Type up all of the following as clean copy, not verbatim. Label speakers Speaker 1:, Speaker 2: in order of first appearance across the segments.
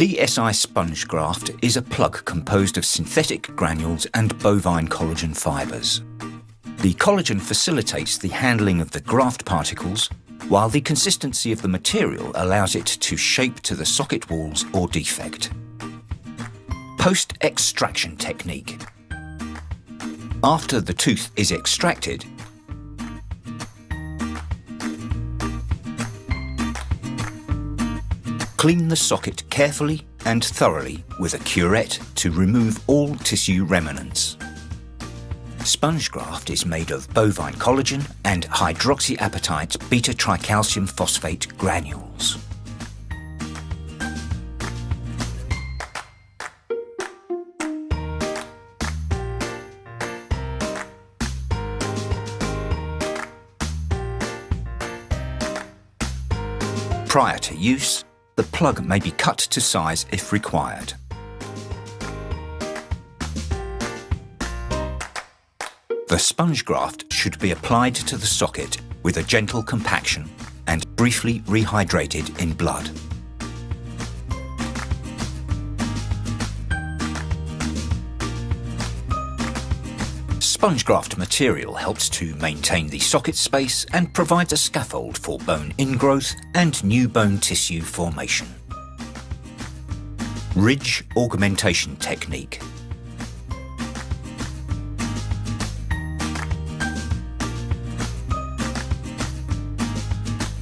Speaker 1: DSI Sponge Graft is a plug composed of synthetic granules and bovine collagen fibres. The collagen facilitates the handling of the graft particles, while the consistency of the material allows it to shape to the socket walls or defect. Post-extraction technique. After the tooth is extracted, clean the socket carefully and thoroughly with a curette to remove all tissue remnants. SpongeGraft is made of bovine collagen and hydroxyapatite beta-tricalcium phosphate granules. Prior to use, the plug may be cut to size if required. The sponge graft should be applied to the socket with a gentle compaction and briefly rehydrated in blood. SpongeGraft material helps to maintain the socket space and provides a scaffold for bone ingrowth and new bone tissue formation. Ridge augmentation technique.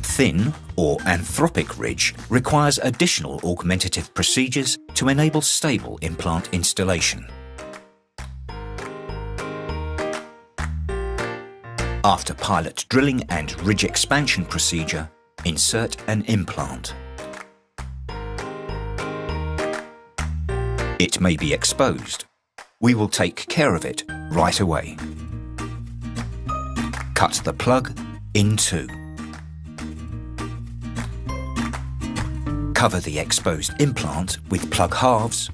Speaker 1: Thin or anthropic ridge requires additional augmentative procedures to enable stable implant installation. After pilot drilling and ridge expansion procedure, insert an implant. It may be exposed. We will take care of it right away. Cut the plug in two. Cover the exposed implant with plug halves.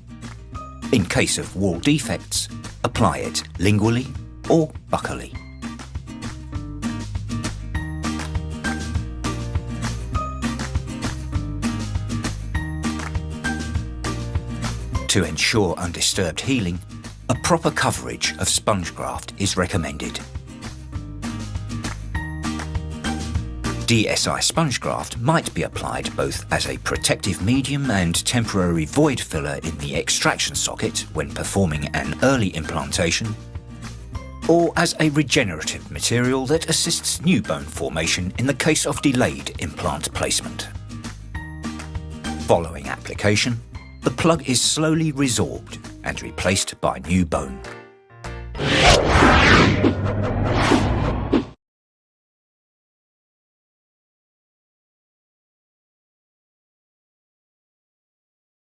Speaker 1: In case of wall defects, apply it lingually or buccally. To ensure undisturbed healing, a proper coverage of SpongeGraft is recommended. DSI SpongeGraft might be applied both as a protective medium and temporary void filler in the extraction socket when performing an early implantation, or as a regenerative material that assists new bone formation in the case of delayed implant placement. Following application, the plug is slowly resorbed and replaced by new bone.